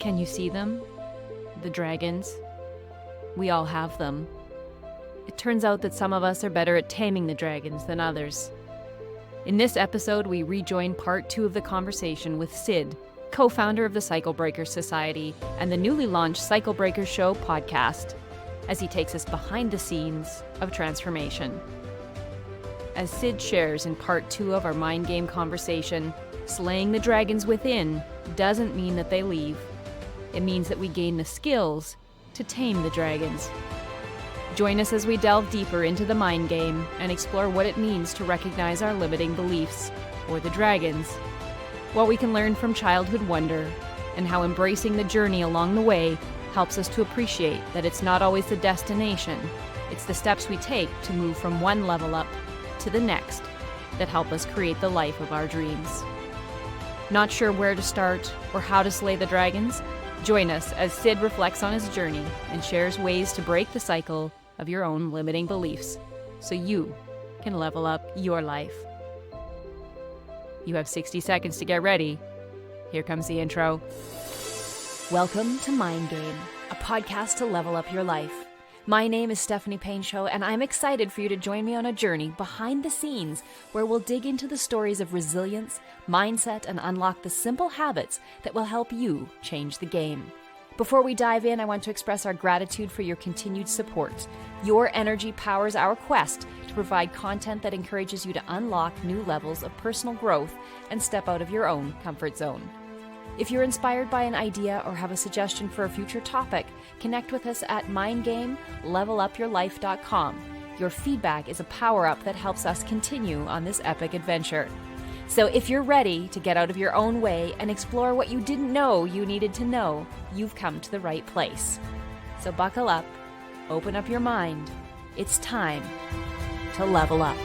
Can you see them? The dragons? We all have them. It turns out that some of us are better at taming the dragons than others. In this episode, we rejoin part 2 of the conversation with Sid, co-founder of the Cycle Breakers Society and the newly launched Cycle Breakers Show podcast, as he takes us behind the scenes of transformation. As Sid shares in part 2 of our mind game conversation, slaying the dragons within doesn't mean that they leave. It means that we gain the skills to tame the dragons. Join us as we delve deeper into the mind game and explore what it means to recognize our limiting beliefs, or the dragons, what we can learn from childhood wonder, and how embracing the journey along the way helps us to appreciate that it's not always the destination, it's the steps we take to move from one level up to the next that help us create the life of our dreams. Not sure where to start or how to slay the dragons? Join us as Sid reflects on his journey and shares ways to break the cycle of your own limiting beliefs so you can level up your life. You have 60 seconds to get ready. Here comes the intro. Welcome to Mind Game, a podcast to level up your life. My name is Stephanie Painshaw, and I'm excited for you to join me on a journey behind the scenes where we'll dig into the stories of resilience, mindset, and unlock the simple habits that will help you change the game. Before we dive in, I want to express our gratitude for your continued support. Your energy powers our quest to provide content that encourages you to unlock new levels of personal growth and step out of your own comfort zone. If you're inspired by an idea or have a suggestion for a future topic, connect with us at mindgamelevelupyourlife.com. Your feedback is a power-up that helps us continue on this epic adventure. So if you're ready to get out of your own way and explore what you didn't know you needed to know, you've come to the right place. So buckle up, open up your mind. It's time to level up.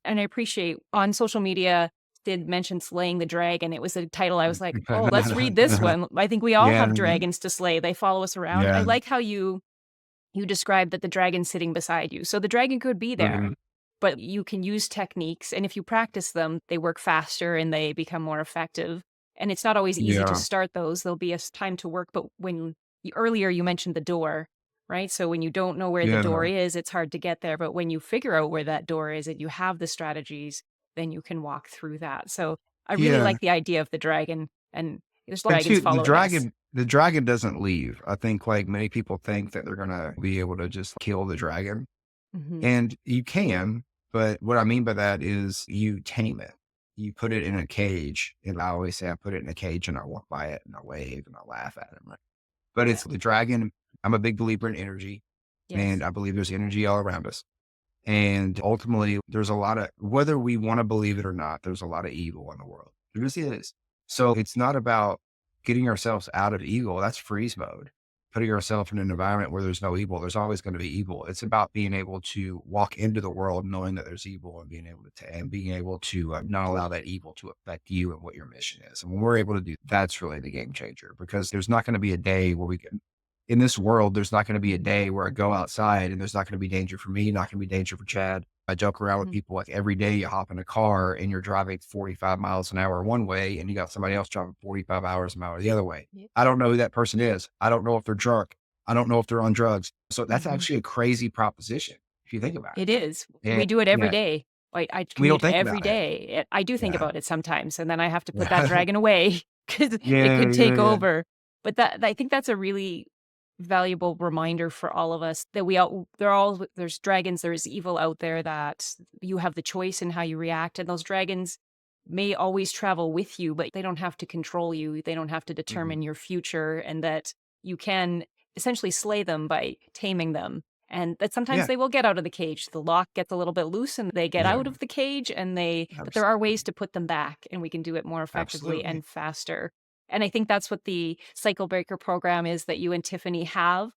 And I appreciate on social media, Sid mentioned slaying the dragon. It was a title I was like, oh, let's read this one. I think we all have dragons to slay. They follow us around. I like how you described that the dragon's sitting beside you. So the dragon could be there, but you can use techniques. And if you practice them, they work faster and they become more effective. And it's not always easy to start those. There'll be a time to work. But earlier you mentioned the door, right? So when you don't know where the door is, it's hard to get there. But when you figure out where that door is and you have the strategies, then you can walk through that. So I really like the idea of the dragon, and there's dragons following us. The dragon doesn't leave. I think like many people think that they're going to be able to just kill the dragon, and you can, but what I mean by that is you tame it. You put it in a cage, and I always say I put it in a cage and I walk by it and I wave and I laugh at it. Right? But it's the dragon. I'm a big believer in energy, and I believe there's energy all around us. And ultimately, there's a lot of, whether we want to believe it or not, there's a lot of evil in the world. There just is. So it's not about getting ourselves out of evil. That's freeze mode. Putting ourselves in an environment where there's no evil. There's always going to be evil. It's about being able to walk into the world knowing that there's evil and being able to not allow that evil to affect you and what your mission is. And when we're able to do that's really the game changer, because there's not going to be a day where we can, in this world, there's not going to be a day where I go outside and there's not going to be danger for me, not going to be danger for Chad. I joke around with people like every day you hop in a car and you're driving 45 miles an hour one way and you got somebody else driving 45 hours an hour the other way. Yep. I don't know who that person is. I don't know if they're drunk. I don't know if they're on drugs. So that's actually a crazy proposition if you think about it. It is. And we do it every day. I commute every day. I do think about it sometimes, and then I have to put that dragon away because it could take over. But I think that's a really valuable reminder for all of us that there's dragons, there's evil out there, that you have the choice in how you react, and those dragons may always travel with you, but they don't have to control you. They don't have to determine your future, and that you can essentially slay them by taming them. And that sometimes they will get out of the cage. The lock gets a little bit loose and they get out of the cage, and but there are ways to put them back, and we can do it more effectively and faster. And I think that's what the Cycle Breaker program is that you and Tiffany have.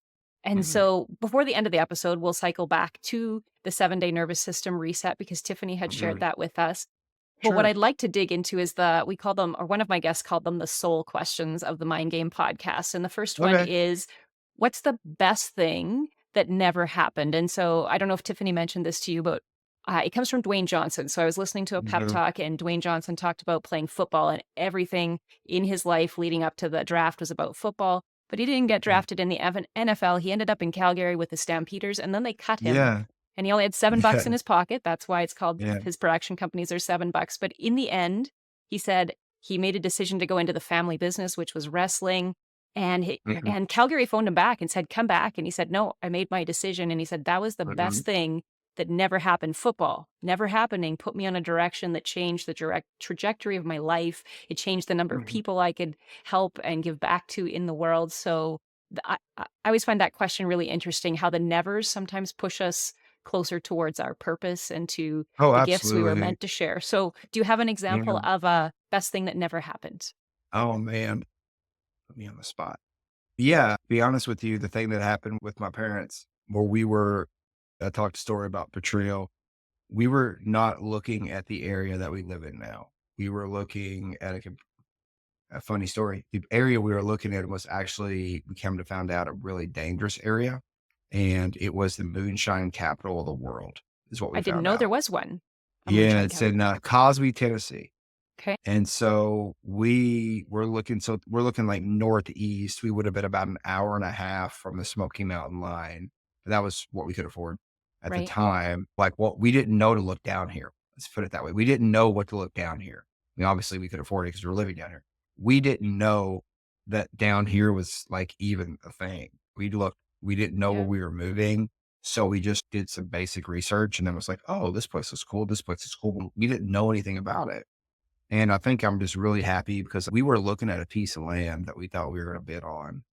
And so before the end of the episode, we'll cycle back to the 7-day nervous system reset, because Tiffany had shared that with us. But what I'd like to dig into is we call them, or one of my guests called them, the soul questions of the Mind Game podcast. And the first one is, what's the best thing that never happened? And so I don't know if Tiffany mentioned this to you, but It comes from Dwayne Johnson. So I was listening to a pep Mhm. talk, and Dwayne Johnson talked about playing football, and everything in his life leading up to the draft was about football. But he didn't get Mm. drafted in the NFL. He ended up in Calgary with the Stampeders, and then they cut him. Yeah. And he only had $7 Yeah. in his pocket. That's why it's called, Yeah. his production companies are $7. But in the end, he said he made a decision to go into the family business, which was wrestling. Mhm. And Calgary phoned him back and said, "Come back." And he said, "No, I made my decision." And he said, "That was the best Mhm. thing that never happened. Football never happening put me on a direction that changed the direct trajectory of my life. It changed the number of Mhm. people I could help and give back to in the world." So I always find that question really interesting, how the nevers sometimes push us closer towards our purpose and to Oh, the gifts we were absolutely. meant to share. So do you have an Yeah. example of a best thing that never happened? Oh, man. Put me on the spot. Yeah. Be honest with you, the thing that happened with my parents where I talked a story about Betrayal. We were not looking at the area that we live in now. We were looking at a funny story. The area we were looking at was actually, we came to find out, a really dangerous area. And it was the moonshine capital of the world, is what we I didn't found know there out. was one, a Yeah, moonshine it's cabinet. in Cosby, Tennessee. Okay. And so we're looking like northeast. We would have been about an hour and a half from the Smoky Mountain line. That was what we could afford at the Right. time. Like, what we didn't know to look down here. Let's put it that way. We didn't know what to look down here. I mean, obviously we could afford it because we were living down here. We didn't know that down here was like even a thing. We didn't know where Yeah. we were moving. So we just did some basic research and then was like, oh, this place is cool. This place is cool. We didn't know anything about it. And I think I'm just really happy because we were looking at a piece of land that we thought we were going to bid on,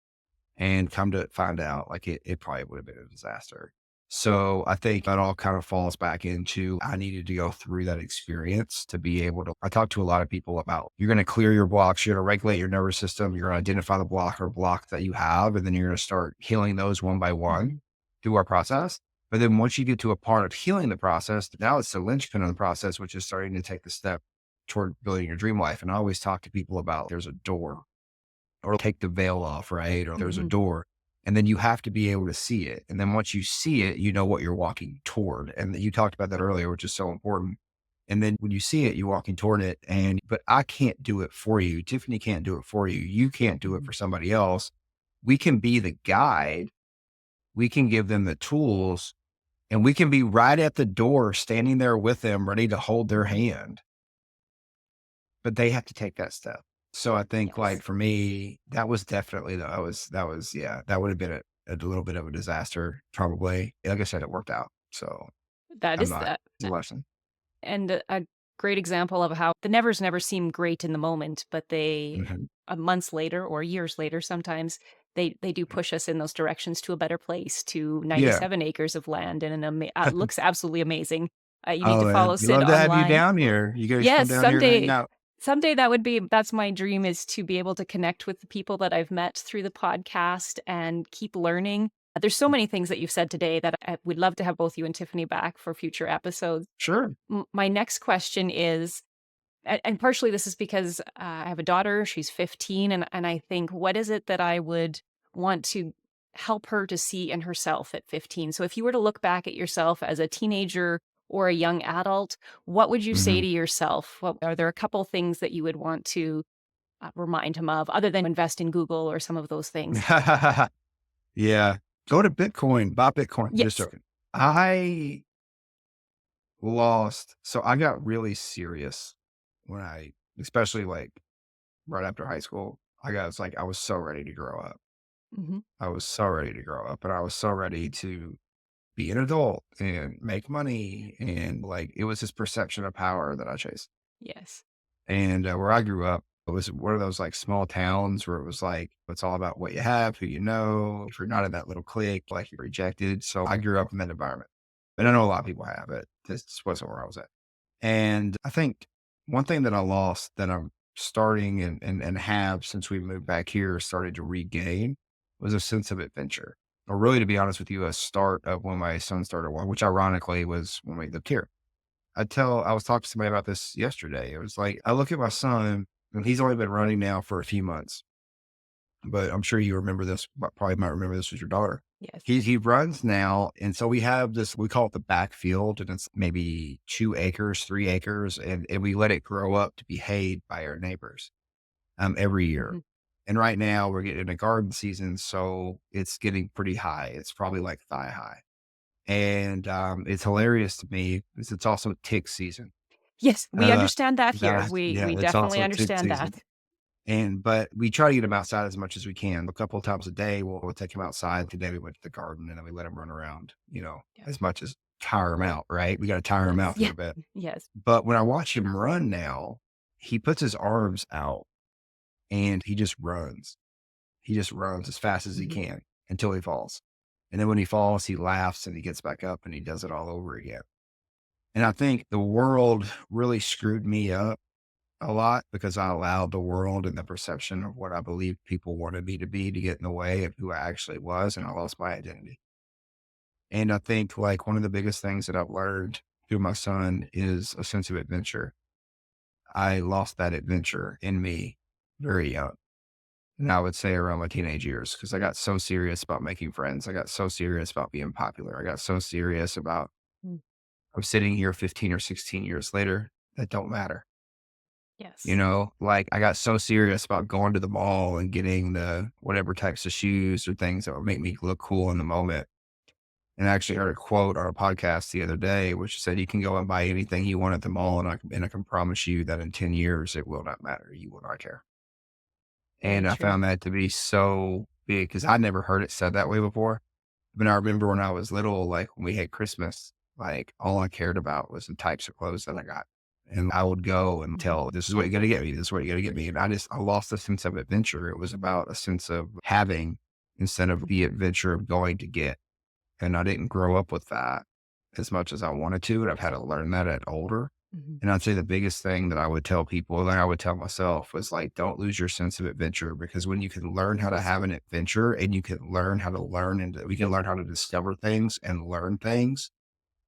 and come to find out, like, it probably would have been a disaster. So I think that all kind of falls back into, I needed to go through that experience to be able to. I talk to a lot of people about, you're going to clear your blocks, you're going to regulate your nervous system, you're going to identify the block that you have, and then you're going to start healing those one by one Mhm. through our process. But then once you get to a part of healing the process, now it's the linchpin of the process, which is starting to take the step toward building your dream life. And I always talk to people about, there's a door, or take the veil off, right? Or there's a Mhm. door. And then you have to be able to see it. And then once you see it, you know what you're walking toward. And you talked about that earlier, which is so important. And then when you see it, you're walking toward it. But I can't do it for you. Tiffany can't do it for you. You can't do it Mhm. for somebody else. We can be the guide. We can give them the tools, and we can be right at the door, standing there with them, ready to hold their Mhm. hand, but they have to take that step. So I think, like, Yes. for me, that was definitely yeah, that would have been a little bit of a disaster, probably. Like I said, it worked out. So That I'm is not, that. it's a lesson. And a great example of how the nevers never seem great in the moment, but they, Mhm. months later or years later, sometimes they do push us in those directions to a better place, to Yeah. 97 acres of land, and looks absolutely amazing. You need Oh, to man. follow We Sid love to have you online. down here. You guys come Yes, down here and hang out. someday that's my dream, is to be able to connect with the people that I've met through the podcast and keep learning. There's so many things that you've said today that I would love to have both you and Tiffany back for future episodes. Sure. My next question is, and partially this is because I have a daughter, she's 15, and I think, what is it that I would want to help her to see in herself at 15? So if you were to look back at yourself as a teenager or a young adult, what would you say Mhm. to yourself? What are there a couple things that you would want to remind him of, other than invest in Google or some of those things? Yeah. Go to Bitcoin, buy Bitcoin. Just Yes. joking. I so I got really serious when especially like right after high school. I was so ready to grow up. Hmm. I was so ready to grow up, and I was so ready to be an adult and make money. And like, it was this perception of power that I chased. Yes. And where I grew up, it was one of those like small towns where it was like, it's all about what you have, who you know. If you're not in that little clique, like, you're rejected. So I grew up in that environment. And I know a lot of people have it. This just wasn't where I was at. And I think one thing that I lost that I'm starting and have, since we moved back here, started to regain, was a sense of adventure. Or really, to be honest with you, a start of when my son started walking, which ironically was when we lived here. I was talking to somebody about this yesterday. It was like, I look at my son, and he's only been running now for a few months, but I'm sure you remember this, probably might remember this with your daughter. Yes. He runs now, and so we have this, we call it the backfield, and it's maybe 2 acres, 3 acres, and we let it grow up to be hayed by our neighbors, every year. Hmm. And right now we're getting a garden season, so it's getting pretty high. It's probably like thigh high. And, it's hilarious to me because it's also tick season. Yes, we Uh, understand that here. that We yeah, we it's definitely also tick understand that. season. But we try to get them outside as much as we can. A couple of times a day, we'll take them outside. Today we went to the garden and then we let them run around, Yeah. as much as tire them out, right? We got to tire them Yes. out for Yeah. a bit. Yes. But when I watch him run now, he puts his arms out and he just runs. He just runs as fast as he Hmm. can until he falls. And then when he falls, he laughs and he gets back up and he does it all over again. And I think the world really screwed me up a lot because I allowed the world and the perception of what I believed people wanted me to be to get in the way of who I actually was. And I lost my identity. And I think like one of the biggest things that I've learned through my son is a sense of adventure. I lost that adventure in me very young. And I would say around my teenage years, because I got so serious about making friends. I got so serious about being popular. I got so serious about, Mm. I'm sitting here 15 or 16 years later, that don't matter. Yes. Like I got so serious about going to the mall and getting the whatever types of shoes or things that would make me look cool in the moment. And I actually heard a quote on a podcast the other day, which said, you can go and buy anything you want at the mall. And I can promise you that in 10 years, it will not matter. You will not care. Very And I true. found that to be so big because I'd never heard it said that way before. But I remember when I was little, like when we had Christmas, like all I cared about was the types of clothes that I got. And I would go and Hmm. tell, this is what you got to get me. This is what you got to get me. And I lost a sense of adventure. It was about a sense of having instead of the adventure of going to get. And I didn't grow up with that as much as I wanted to. And I've had to learn that at older. Hmm. And I'd say the biggest thing that I would tell people, like I would tell myself, was like, don't lose your sense of adventure because when you can learn how to have an adventure and you can learn how to learn and we can learn how to discover things and learn things,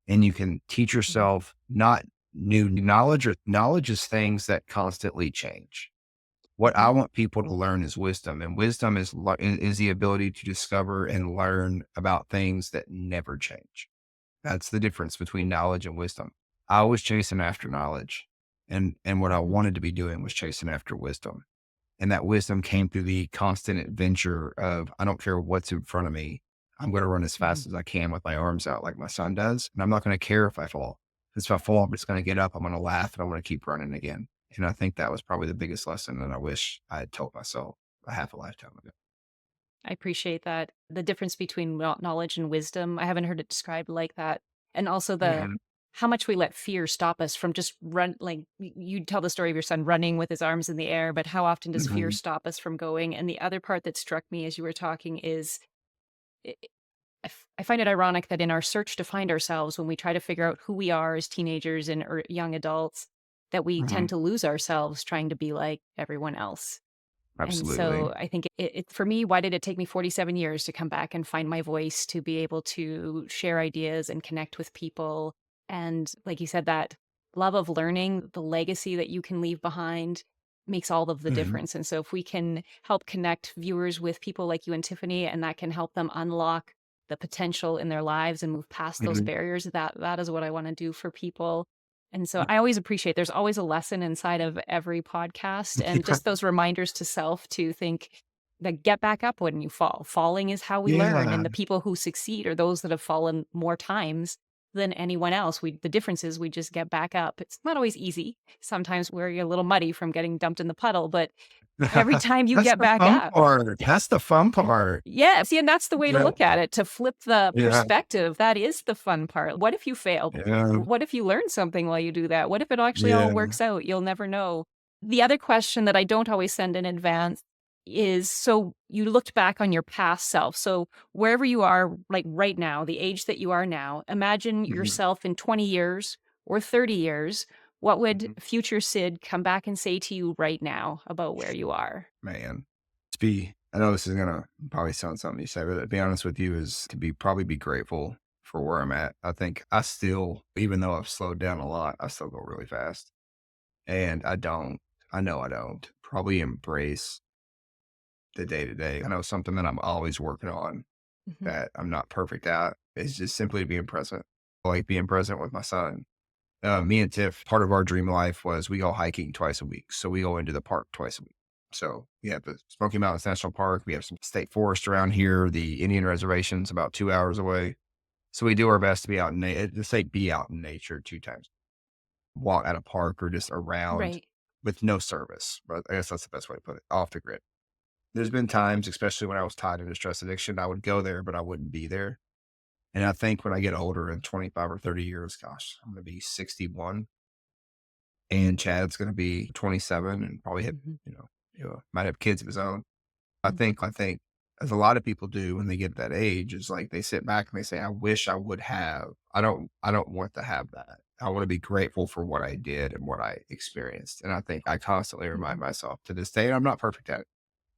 and you can teach Hmm. yourself not new knowledge or knowledge is things that constantly change. What Hmm. I want people to learn is wisdom, and wisdom is the ability to discover and learn about things that never change. That's the difference between knowledge and wisdom. I was chasing after knowledge and what I Hmm. wanted to be doing was chasing after wisdom. And that wisdom came through the constant adventure of I don't care what's in front of me. I'm going to run as Hmm. fast as I can with my arms out like my son does. And I'm not going to care if I fall. Because if I fall, I'm just going to get up. I'm going to laugh and I'm going to keep running again. And I think that was probably the biggest lesson that I wish I had told myself a half a lifetime ago. I appreciate that. The difference between knowledge and wisdom, I haven't heard it described like that. And also the Yeah. how much we let fear stop us from just run like you tell the story of your son running with his arms in the air, but how often does fear Mhm. stop us from going? And the other part that struck me as you were talking is I I find it ironic that in our search to find ourselves, when we try to figure out who we are as teenagers and or young adults, that we tend Mhm. to lose ourselves trying to be like everyone else. And Absolutely. so I think for me, why did it take me 47 years to come back and find my voice to be able to share ideas and connect with people? And like you said, that love of learning, the legacy that you can leave behind makes all of the Mhm. difference. And so if we can help connect viewers with people like you and Tiffany, and that can help them unlock the potential in their lives and move past those Mhm. barriers, that is what I want to do for people. And so I always appreciate there's always a lesson inside of every podcast and just those reminders to self to think that get back up when you fall. Falling is how we learn. Yeah. And the people who succeed are those that have fallen more times than anyone else. The difference is we just get back up. It's not always easy. Sometimes we're a little muddy from getting dumped in the puddle, but every time you That's get the back fun up, part. That's the fun part. yeah, see, and that's the way to Yeah. look at it, to flip the Yeah. perspective. That is the fun part. What if you fail? Yeah. What if you learn something while you do that? What if it actually all Yeah. works out? You'll never know. The other question that I don't always send in advance is, so you looked back on your past self. So wherever you are, like right now, the age that you are now, imagine Mhm. yourself in 20 years or 30 years. What would Mhm. future Sid come back and say to you right now about where you are? Man. I know this is gonna probably sound something you say, but to be honest with you is to be probably be grateful for where I'm at. I think I still, even though I've slowed down a lot, I still go really fast. And I know I don't probably embrace the day to day. I know something that I'm always working on Hmm. that I'm not perfect at is just simply being present, like being present with my son. Me and Tiff, part of our dream life was we go hiking twice a week. So we go into the park twice a week. So we have the Smoky Mountains National Park. We have some state forest around here. The Indian reservation's about 2 hours away. So we do our best to be out in, to say be out in nature 2 times, walk at a park or just around Right. with no service. But I guess that's the best way to put it, off the grid. There's been times, especially when I was tied into stress addiction, I would go there, but I wouldn't be there. And I think when I get older in 25 or 30 years, gosh, I'm going to be 61 and Chad's going to be 27 and probably have, Hmm. might have kids of his own. Hmm. I think as a lot of people do when they get that age is like they sit back and they say, I wish I would have, I don't want to have that. I want to be grateful for what I did and what I experienced. And I think I constantly remind Hmm. myself to this day, and I'm not perfect at it,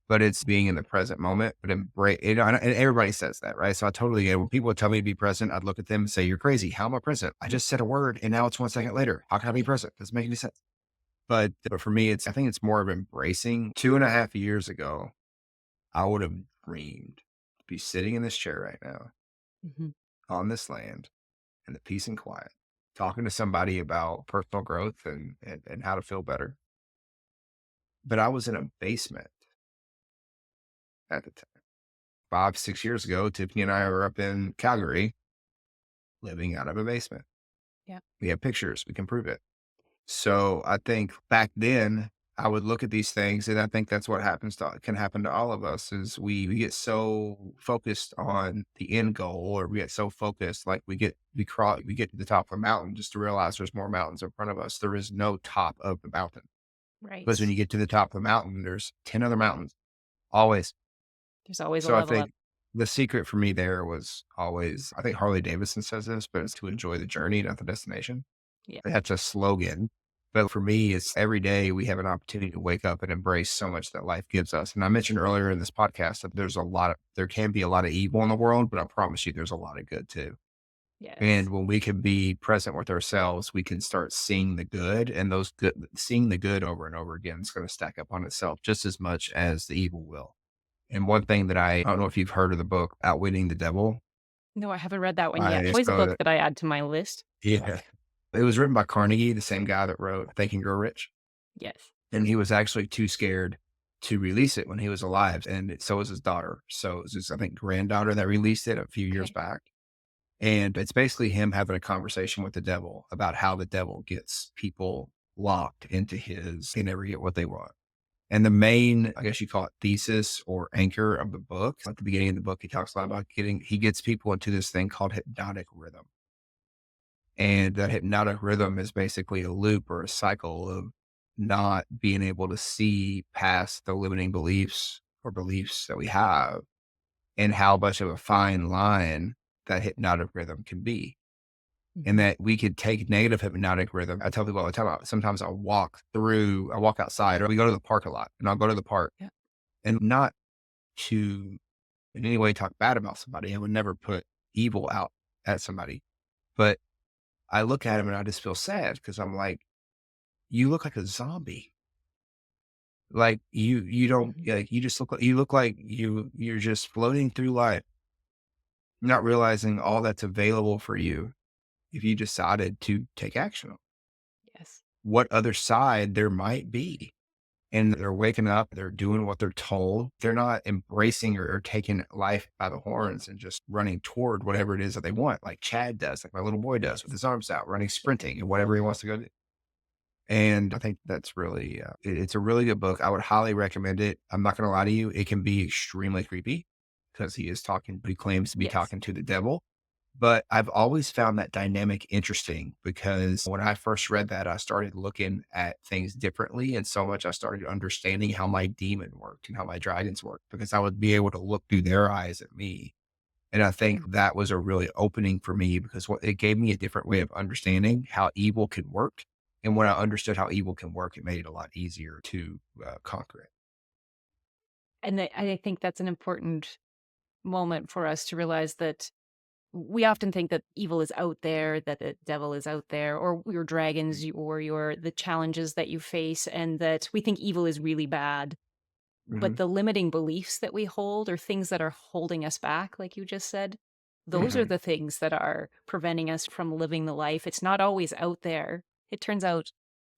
but it's being in the present moment, but embrace, and everybody says that, right? So I totally get it. When people would tell me to be present, I'd look at them and say, you're crazy. How am I present? I just said a word and now it's 1 second later. How can I be present? Doesn't make any sense. But for me, I think it's more of embracing. 2.5 years ago, I would have dreamed to be sitting in this chair right now Hmm. on this land in the peace and quiet, talking to somebody about personal growth and how to feel better. But I was in a basement at the time. 5, 6 years ago, Tiffany and I were up in Calgary living out of a basement. Yeah. We have pictures, we can prove it. So I think back then I would look at these things, and I think that's what can happen to all of us is we get so focused on the end goal, or we get so focused, like we get to the top of a mountain just to realize there's more mountains in front of us. There is no top of the mountain. Because when Right. you get to the top of the mountain, there's 10 other mountains, always. There's always a So I level up. think the secret for me there was always, I think Harley Davidson says this, but it's to enjoy the journey, not the destination. Yeah. That's a slogan. But for me, it's every day we have an opportunity to wake up and embrace so much that life gives us. And I mentioned earlier in this podcast that there can be a lot of evil in the world, but I promise you there's a lot of good too. Yes. And when we can be present with ourselves, we can start seeing the good, and seeing the good over and over again is going to stack up on itself just as much as the evil will. And one thing that I don't know if you've heard of the book Outwitting the Devil No, I haven't read that one yet. by Always a book that I add to my list. yeah. It was written by Carnegie, the same guy that wrote Think and Grow Rich. Yes. And he was actually too scared to release it when he was alive. And so was his daughter. So it was his, I think, granddaughter that released it a few years Okay. back. And it's basically him having a conversation with the devil about how the devil gets people locked into they never get what they want. And the main, I guess you call it thesis or anchor of the book, at the beginning of the book, he talks a lot about he gets people into this thing called hypnotic rhythm. And that hypnotic rhythm is basically a loop or a cycle of not being able to see past the limiting beliefs or beliefs that we have, and how much of a fine line that hypnotic rhythm can be. And Hmm. that we could take negative hypnotic rhythm. I tell people all the time, sometimes I walk outside, or we go to the park a lot, and I'll go to the park Yeah. and not to in any way talk bad about somebody. I would never put evil out at somebody. But I look at him and I just feel sad because I'm like, you look like a zombie. Like you don't Hmm. like you look like you're just floating through life, not realizing all that's available for you if you decided to take action. Yes. What other side there might be. And they're waking up, they're doing what they're told. They're not embracing or taking life by the horns and just running toward whatever it is that they want, like Chad does, like my little boy does with Yes. his arms out, running, sprinting, and whatever he wants to go do. And I think that's really, it's a really good book. I would highly recommend it. I'm not going to lie to you. It can be extremely creepy because he claims to be Yes. talking to the devil. But I've always found that dynamic interesting because when I first read that, I started looking at things differently. And so much I started understanding how my demon worked and how my dragons worked because I would be able to look through their eyes at me. And I think Mhm. that was a really opening for me because it gave me a different way of understanding how evil can work. And when I understood how evil can work, it made it a lot easier to conquer it. And I think that's an important moment for us to realize that we often think that evil is out there, that the devil is out there, or your dragons, or your the challenges that you face, and that we think evil is really bad. But the limiting beliefs that we hold, or things that are holding us back, like you just said, those are Mhm. the things that are preventing us from living the life. It's not always out there. It turns out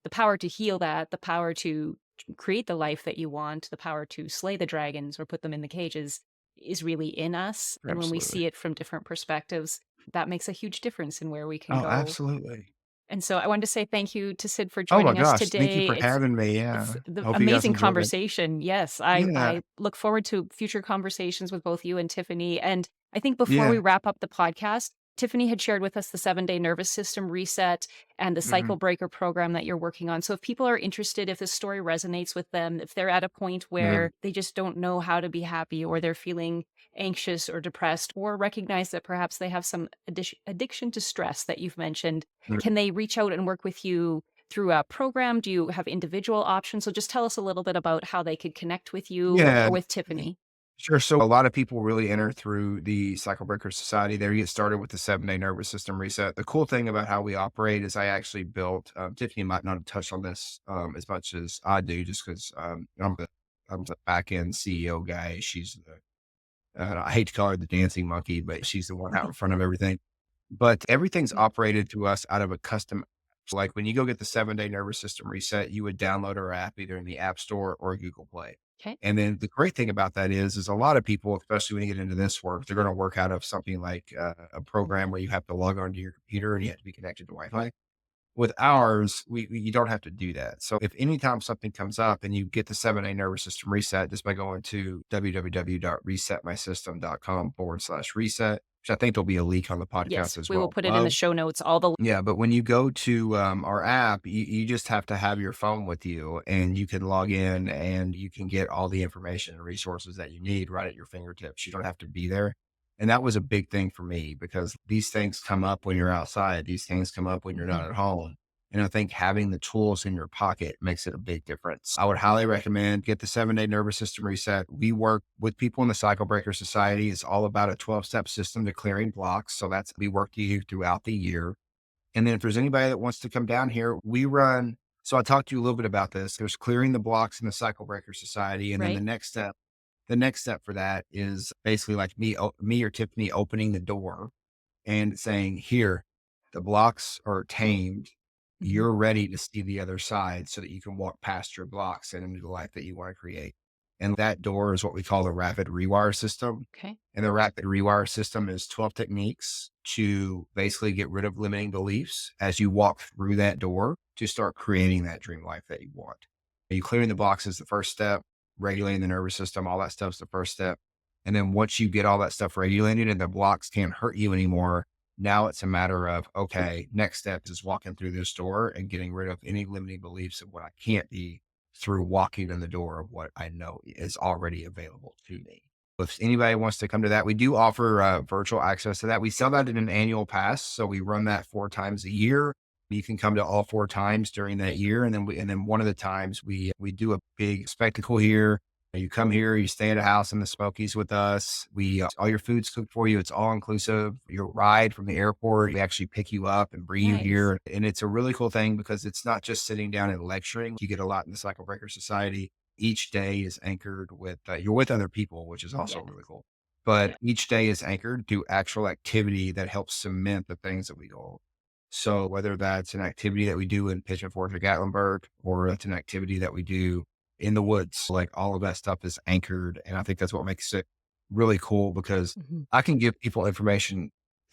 the power to heal that, the power to create the life that you want, the power to slay the dragons or put them in the cages is really in us. And when we Absolutely. see it from different perspectives, that makes a huge difference in where we can Oh, go. absolutely. And so I wanted to say thank you to Sid for Oh my joining us gosh, thank you today. for having me, It's yeah. the Hope you guys amazing enjoyed it. conversation. Yes, Yeah, I look forward to future conversations with both you and Tiffany. And I think before we yeah. wrap up the podcast, Tiffany had shared with us the 7-day nervous system reset and the cycle Mhm. breaker program that you're working on. So if people are interested, if this story resonates with them, if they're at a point Mhm. where they just don't know how to be happy, or they're feeling anxious or depressed, or recognize that perhaps they have some addiction to stress that you've mentioned, Mhm. can they reach out and work with you through a program? Do you have individual options? So just tell us a little bit about how they could connect with you Yeah. or with Tiffany. Sure. So a lot of people really enter through the Cycle Breaker Society. They get started with the 7-day nervous system reset. The cool thing about how we operate is I actually built, Tiffany might not have touched on this as much as I do, just because I'm the back end CEO guy. She's I hate to call her the dancing monkey, but she's the one out in front of everything. But everything's Yeah. operated to us out of a custom. So like when you go get the 7-day nervous system reset, you would download our app either in the App Store or Google Play. Okay. And then the great thing about that is a lot of people, especially when you get into this work, they're going to work out of something like a program where you have to log onto your computer and you have to be connected to Wi-Fi. With ours, you don't have to do that. So if anytime something comes up and you get the 7-day nervous system reset just by going to www.resetmysystem.com/reset, which I think there'll be a link on the podcast Yes, as we will well put it in the below. show notes. All the Yeah, but when you go to our app, you just have to have your phone with you and you can log in and you can get all the information and resources that you need right at your fingertips. You don't have to be there. And that was a big thing for me because these things come up when you're outside, these things come up when you're Mhm. not at home. And I think having the tools in your pocket makes it a big difference. I would highly recommend get the 7-day nervous system reset. We work with people in the Cycle Breaker Society. It's all about a 12-step system to clearing blocks. So that's we work to you throughout the year. And then if there's anybody that wants to come down here, we run. So I talked to you a little bit about this. There's clearing the blocks in the Cycle Breaker Society. And then right. the next step for that is basically like me or Tiffany opening the door and saying, here, the blocks are tamed. Mhm. You're ready to see the other side so that you can walk past your blocks and into the life that you want to create. And that door is what we call the rapid rewire system. Okay. And the rapid rewire system is 12 techniques to basically get rid of limiting beliefs as you walk through that door to start creating that dream life that you want. You clearing the blocks is the first step, regulating the nervous system, all that stuff is the first step. And then once you get all that stuff regulated and the blocks can't hurt you anymore, now it's a matter of, okay, next step is walking through this door and getting rid of any limiting beliefs of what I can't be through walking in the door of what I know is already available to me. If anybody wants to come to that, we do offer virtual access to that. We sell that in an annual pass. So we run that 4 times a year. You can come to all 4 times during that year. And then one of the times we do a big spectacle here. You come here, you stay at a house in the Smokies with us. We all your food's cooked for you. It's all inclusive. Your ride from the airport, we actually pick you up and bring you Nice. here. And it's a really cool thing because it's not just sitting down and lecturing. You get a lot in the Cycle Breaker Society. Each day is anchored with you're with other people, which is also Yeah. really cool. But each day is anchored to actual activity that helps cement the things that we go over. So whether that's an activity that we do in Pigeon Forge or Gatlinburg, or it's an activity that we do in the woods, like all of that stuff is anchored. And I think that's what makes it really cool because Mhm. I can give people information,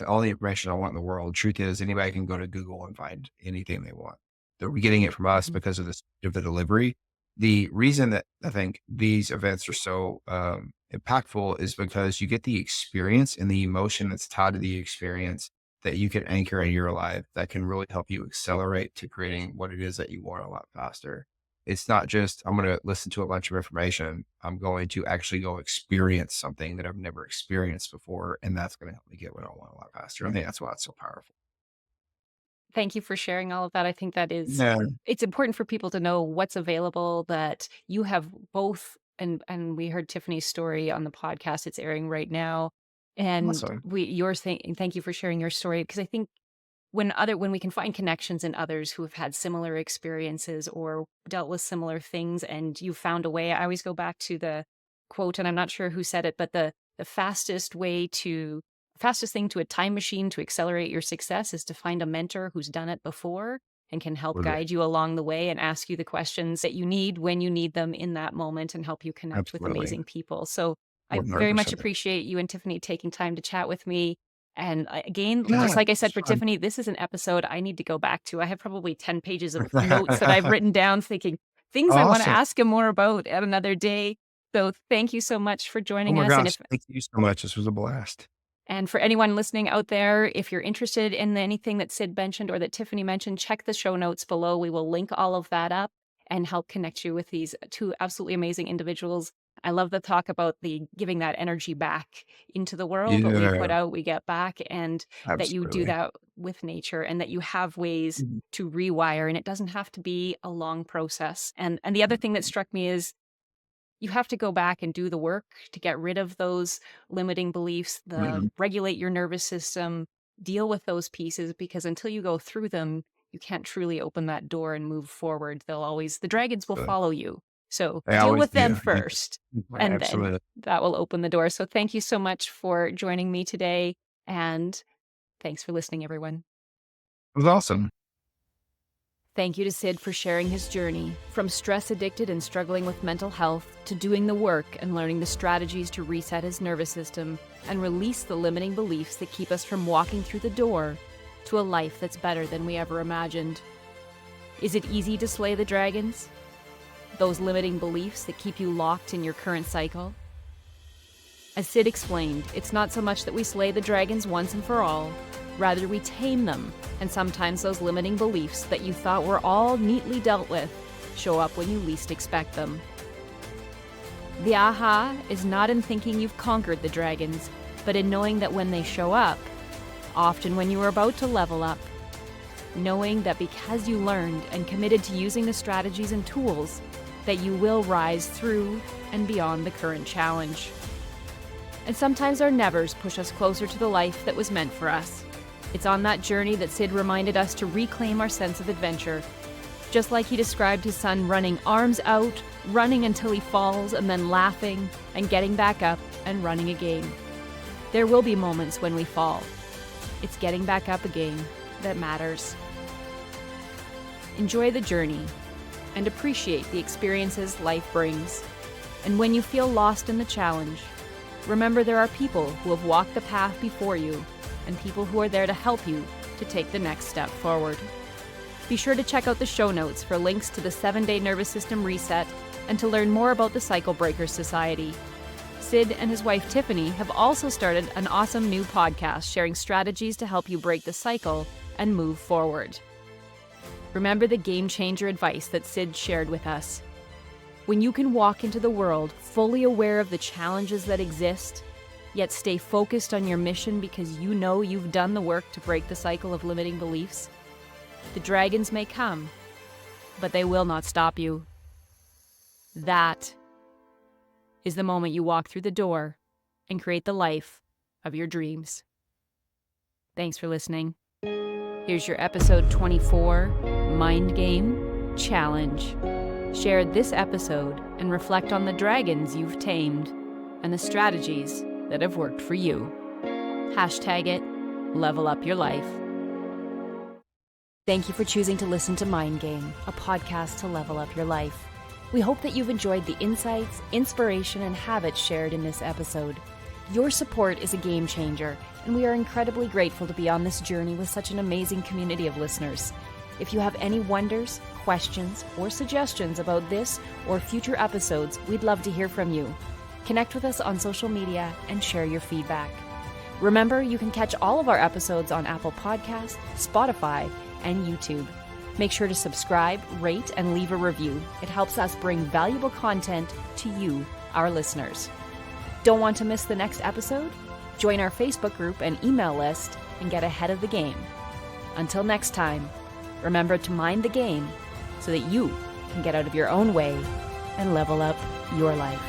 all the information I want in the world. Truth is anybody can go to Google and find anything they want. They're getting it from us Mhm. because of the speed of the delivery. The reason that I think these events are so impactful is because you get the experience and the emotion that's tied to the experience that you can anchor in your life that can really help you accelerate to creating what it is that you want a lot faster. It's not just, I'm going to listen to a bunch of information. I'm going to actually go experience something that I've never experienced before. And that's going to help me get what I want a lot faster. I think that's why it's so powerful. Thank you for sharing all of that. I think that is Yeah. it's important for people to know what's available, that you have both. And we heard Tiffany's story on the podcast. It's airing right now. And Awesome. we yours thank you for sharing your story, because I think when we can find connections in others who have had similar experiences or dealt with similar things, and you found a way. I always go back to the quote, and I'm not sure who said it, but the fastest thing to a time machine to accelerate your success is to find a mentor who's done it before and can help Absolutely. guide you along the way and ask you the questions that you need when you need them in that moment and help you connect with Absolutely. amazing people. So I very much 100%. appreciate you and Tiffany taking time to chat with me. And again, just Yeah, like I said it's for fun. Tiffany, this is an episode I need to go back to. I have probably 10 pages of notes that I've written down thinking things I want to Awesome. ask him more about at another day. So thank you so much for Oh joining my us. And gosh, thank you so much. This was a blast. for anyone listening out there, if you're interested in anything that Sid mentioned or that Tiffany mentioned, check the show notes below. We will link all of that up and help connect you with these two absolutely amazing individuals. I love the talk about the giving that energy back into the world. What we put Yeah, out, we get back, and that you do absolutely. that with nature and that you have ways Mhm. to rewire, and it doesn't have to be a long process. And the other thing that struck me is you have to go back and do the work to get rid of those limiting beliefs, Mhm. regulate your nervous system, deal with those pieces, because until you go through them, you can't truly open that door and move forward. The dragons will So, follow you. So they deal always with them do. Yeah, first, and then absolutely. that will open the door. So thank you so much for joining me today. And thanks for listening, everyone. It was awesome. Thank you to Sid for sharing his journey, from stress addicted and struggling with mental health to doing the work and learning the strategies to reset his nervous system and release the limiting beliefs that keep us from walking through the door to a life that's better than we ever imagined. Is it easy to slay the dragons? Those limiting beliefs that keep you locked in your current cycle? As Sid explained, it's not so much that we slay the dragons once and for all. Rather, we tame them, and sometimes those limiting beliefs that you thought were all neatly dealt with show up when you least expect them. The aha is not in thinking you've conquered the dragons, but in knowing that when they show up, often when you are about to level up, knowing that because you learned and committed to using the strategies and tools, that you will rise through and beyond the current challenge. And sometimes our nevers push us closer to the life that was meant for us. It's on that journey that Sid reminded us to reclaim our sense of adventure. Just like he described his son running arms out, running until he falls, and then laughing and getting back up and running again. There will be moments when we fall. It's getting back up again that matters. Enjoy the journey and appreciate the experiences life brings. And when you feel lost in the challenge, remember there are people who have walked the path before you and people who are there to help you to take the next step forward. Be sure to check out the show notes for links to the 7-Day Nervous System Reset and to learn more about the Cycle Breakers Society. Sid and his wife Tiffany have also started an awesome new podcast sharing strategies to help you break the cycle and move forward. Remember the game changer advice that Sid shared with us. When you can walk into the world fully aware of the challenges that exist, yet stay focused on your mission because you know you've done the work to break the cycle of limiting beliefs, the dragons may come, but they will not stop you. That is the moment you walk through the door and create the life of your dreams. Thanks for listening. Here's your episode 24, Mind Game Challenge. Share this episode and reflect on the dragons you've tamed and the strategies that have worked for you. Hashtag it, level up your life. Thank you for choosing to listen to Mind Game, a podcast to level up your life. We hope that you've enjoyed the insights, inspiration, and habits shared in this episode. Your support is a game changer, and we are incredibly grateful to be on this journey with such an amazing community of listeners. If you have any wonders, questions, or suggestions about this or future episodes, we'd love to hear from you. Connect with us on social media and share your feedback. Remember, you can catch all of our episodes on Apple Podcasts, Spotify, and YouTube. Make sure to subscribe, rate, and leave a review. It helps us bring valuable content to you, our listeners. Don't want to miss the next episode? Join our Facebook group and email list and get ahead of the game. Until next time, remember to mind the game so that you can get out of your own way and level up your life.